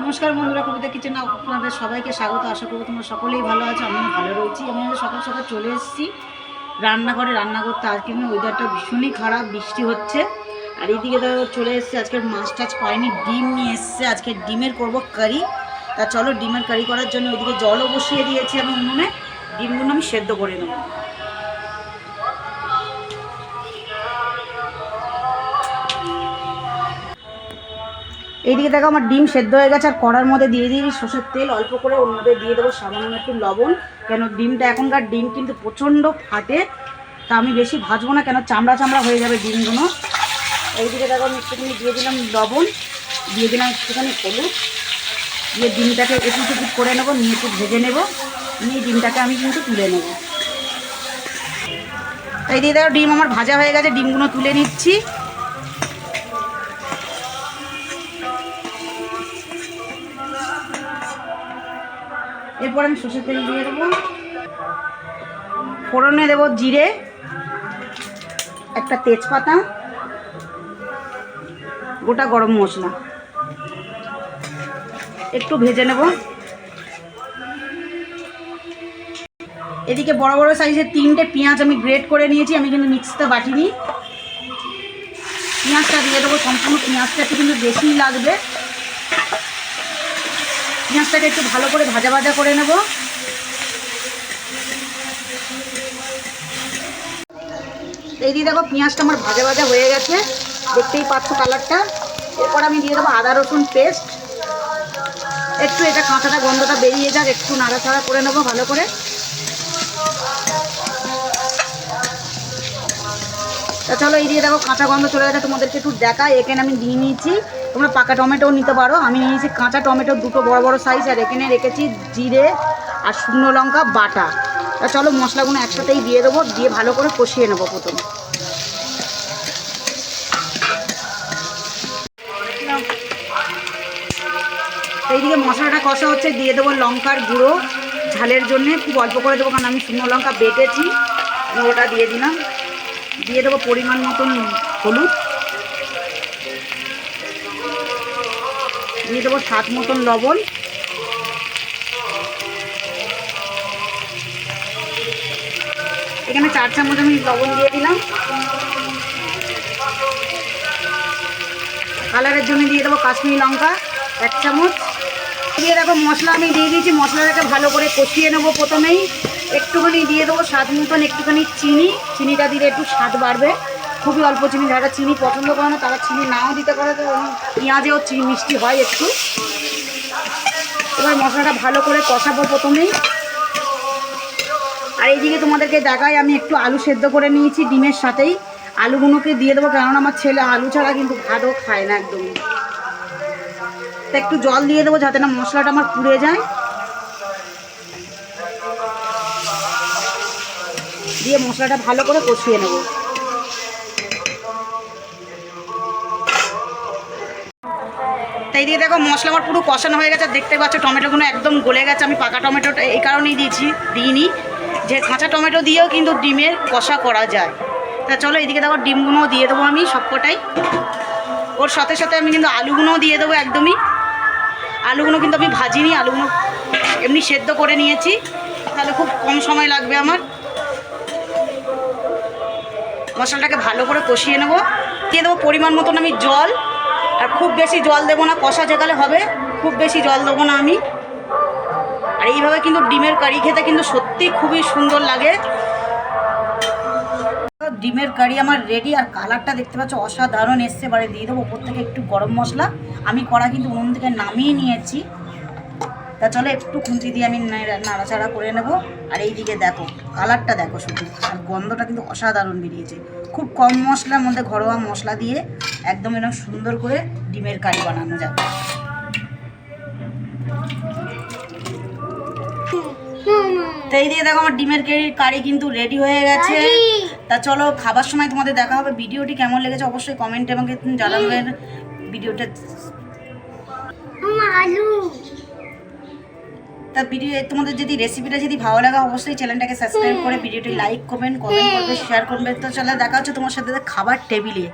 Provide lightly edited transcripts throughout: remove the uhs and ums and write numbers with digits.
নমস্কার বন্ধুরা, কবিতা কিচেনে আপনাদের সবাইকে স্বাগত। আশা করব তোমরা সকলেই ভালো আছো, আমিও ভালো রয়েছি। আমি সকাল সকাল চলে এসেছি রান্নাঘরে রান্না করতে। আজকে ওয়েদারটা ভীষণই খারাপ, বৃষ্টি হচ্ছে। আর এইদিকে তো চলে এসেছে, আজকের মাছ টাছ পাইনি, ডিম নিয়ে এসছে। আজকে ডিমের করব কারি। তা চলো ডিমের কারি করার জন্য ওইদিকে জলও বসিয়ে দিয়েছি আমি উনুনে। ডিমগুলো আমি সেদ্ধ করে নেব। এইদিকে দেখো আমার ডিম সেদ্ধ হয়ে গেছে। আর কড়ার মধ্যে দিয়ে দিয়েছি সর্ষের তেল অল্প করে, ওর মধ্যে দিয়ে দেবো সামান্য একটু লবণ। কেন ডিমটা এখনকার ডিম কিন্তু প্রচণ্ড ফাটে, তা আমি বেশি ভাজবো না, কেন চামড়া চামড়া হয়ে যাবে ডিমগুলো। এইদিকে দেখো আমি একটুখানি দিয়ে দিলাম লবণ, দিয়ে দিলাম একটুখানি হলুদ, দিয়ে ডিমটাকে একটু করে নেবো, নিয়ে একটু ভেজে নেবো, নিয়ে ডিমটাকে আমি কিন্তু তুলে নেবো। এইদিকে দেখো ডিম আমার ভাজা হয়ে গেছে, ডিমগুলো তুলে নিচ্ছি। এরপর আমি সর্ষের তেল দিয়ে দেবো, ফোড়নে দেবো জিরে, একটা তেজপাতা, গোটা গরম মশলা, একটু ভেজে নেব। এদিকে বড় বড় সাইজের 3টে পেঁয়াজ আমি গ্রেট করে নিয়েছি, আমি কিন্তু মিক্সিতে বাটিনি। পেঁয়াজটা দিয়ে দেবো, সম্পূর্ণ পেঁয়াজটা একটু কিন্তু বেশিই লাগবে। পেঁয়াজটাকে একটু ভালো করে ভাজা ভাজা করে নেব। এই দিয়ে দেখো পেঁয়াজটা আমার ভাজা ভাজা হয়ে গেছে, দেখতেই পাচ্ছ কালারটা। এরপর আমি দিয়ে দেবো আদা রসুন পেস্ট। একটু এটা কাঁচাটা গন্ধটা বেরিয়ে যাক, একটু নাড়াচাড়া করে নেবো ভালো করে। তা চলো এই দিয়ে দেখো কাঁচা গন্ধ চলে গেছে, তোমাদেরকে একটু দেখাই। এখানে আমি দিয়ে নিয়েছি, তোমরা পাকা টমেটোও নিতে পারো, আমি নিয়েছি কাঁচা টমেটো 2টো বড় বড় সাইজ। আর এখানে রেখেছি জিরে আর শুকনো লঙ্কা বাটা। তা চলো মশলাগুলো একসাথেই দিয়ে দেবো, দিয়ে ভালো করে কষিয়ে নেবো প্রথম। এইদিকে মশলাটা কষা হচ্ছে, দিয়ে দেবো লঙ্কার গুঁড়ো ঝালের জন্যে, খুব অল্প করে দেবো, কারণ আমি শুকনো লঙ্কা বেটেছি, গুঁড়োটা দিয়ে দিলাম। দিয়ে দেবো পরিমাণ মতন হলুদ, দিয়ে দেবো স্বাদ মতন লবণ, এখানে 4 চামচ আমি লবণ দিয়ে দিলাম। কালারের জন্য দিয়ে দেবো কাশ্মীরি লঙ্কা 1 চামচ। দিয়ে দেখো মশলা আমি দিয়ে দিয়েছি, মশলাটাকে ভালো করে কষিয়ে নেবো। প্রথমেই একটুখানি দিয়ে দেবো স্বাদ মতন একটুখানি চিনি, চিনিটা দিলে একটু স্বাদ বাড়বে। খুবই অল্প চিনি, যারা চিনি পছন্দ করে না তারা চিনি নাও দিতে পারে, তো পেঁয়াজেও চিনি মিষ্টি হয় একটু। এবার মশলাটা ভালো করে কষাবো প্রথমেই। আর এইদিকে তোমাদেরকে দেখাই, আমি একটু আলু সেদ্ধ করে নিয়েছি ডিমের সাথেই। আলুগুলোকে দিয়ে দেবো, কারণ আমার ছেলে আলু ছাড়া কিন্তু ভাতও খায় না একদমই। তা একটু জল দিয়ে দেবো যাতে না মশলাটা আমার পুড়ে যায়। দিয়ে মশলাটা ভালো করে কষিয়ে নেব। তাই দিয়ে দেখো মশলা আমার পুরো কষানো হয়ে গেছে, দেখতে পাচ্ছ টমেটোগুলো একদম গলে গেছে। আমি পাকা টমেটোটা এই কারণেই দিইনি, যে কাঁচা টমেটো দিয়েও কিন্তু ডিমের কষা করা যায়। তা চলো এইদিকে দেখো ডিমগুলোও দিয়ে দেবো আমি সবকটাই। ওর সাথে সাথে আমি কিন্তু আলুগুলোও দিয়ে দেবো একদমই। আলুগুলো কিন্তু আমি ভাজিনি, আলুগুলো এমনি সেদ্ধ করে নিয়েছি, তাহলে খুব কম সময় লাগবে আমার। মশলাটাকে ভালো করে কষিয়ে নেব। দিয়ে দেবো পরিমাণ মতন আমি জল, আর খুব বেশি জল দেবো না, কষা যেকালে হবে, খুব বেশি জল দেবো না আমি। আর এইভাবে কিন্তু ডিমের কারি খেতে কিন্তু সত্যিই খুবই সুন্দর লাগে। ডিমের কারি আমার রেডি, আর কালারটা দেখতে পাচ্ছ অসাধারণ এসছে। এবারে দিয়ে দেবো ওপর থেকে একটু গরম মশলা। আমি কড়া কিন্তু উনুন থেকে নামিয়ে নিয়েছি। তা চলো একটু খুন্তি দিয়ে আমি নাড়াচাড়া করে নেব। আর এই দিকে দেখো কালারটা দেখো শুধু, আর গন্ধটা কিন্তু অসাধারণ বেরিয়েছে। খুব কম মশলার মধ্যে ঘরোয়া মশলা দিয়ে একদম এরকম সুন্দর করে ডিমের কারি বানানো যাবে। তো এই দিয়ে দেখো আমার ডিমের কারি কিন্তু রেডি হয়ে গেছে। তা চলো খাবার সময় তোমাদের দেখা হবে। ভিডিওটি কেমন লেগেছে অবশ্যই কমেন্টে আমাকে জানাবেন। ভিডিওটা তা তোমাদের যদি রেসিপিটা যদি ভালো লাগে অবশ্যই চ্যানেলটাকে সাবস্ক্রাইব করে ভিডিওটি লাইক করবেন, কমেন্ট করবে, শেয়ার করবে। তো চলো দেখা হচ্ছে তোমার সাথে খাবার টেবিলে।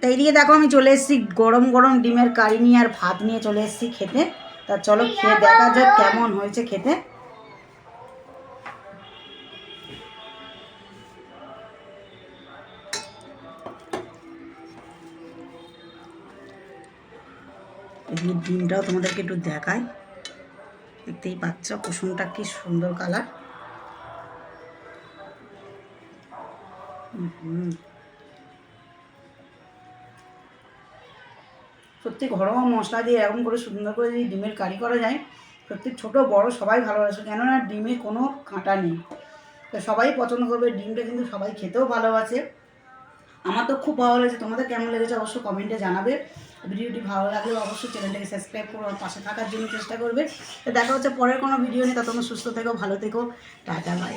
তো এইদিকে দেখো আমি চলে এসেছি গরম গরম ডিমের কারি নিয়ে আর ভাত নিয়ে চলে এসেছি খেতে। তা চলো খেয়ে দেখা যাক কেমন হয়েছে খেতে। এদিকে ডিমটাও তোমাদেরকে একটু দেখাই, দেখতেই পাচ্ছ কুসুমটা কি সুন্দর কালার। সত্যি ঘরোয়া মশলা দিয়ে এরকম করে সুন্দর করে যদি ডিমের কারি করা যায়, সত্যি ছোট বড় সবাই ভালোবাসে, কেননা ডিমে কোনো কাঁটা নেই, তো সবাই পছন্দ করবে। ডিমটা কিন্তু সবাই খেতেও ভালোবাসে। আমার তো খুব ভালো লেগেছে, তোমাদের কেমন লেগেছে অবশ্যই কমেন্টে জানাবে। ভিডিওটি ভালো লাগলে অবশ্যই চ্যানেলটাকে সাবস্ক্রাইব করে পাশে থাকার জন্য চেষ্টা করবে। তো দেখা হচ্ছে পরের কোনো ভিডিও নিয়ে, তা তোমরা সুস্থ থেকো, ভালো থেকো, টাটা বাই।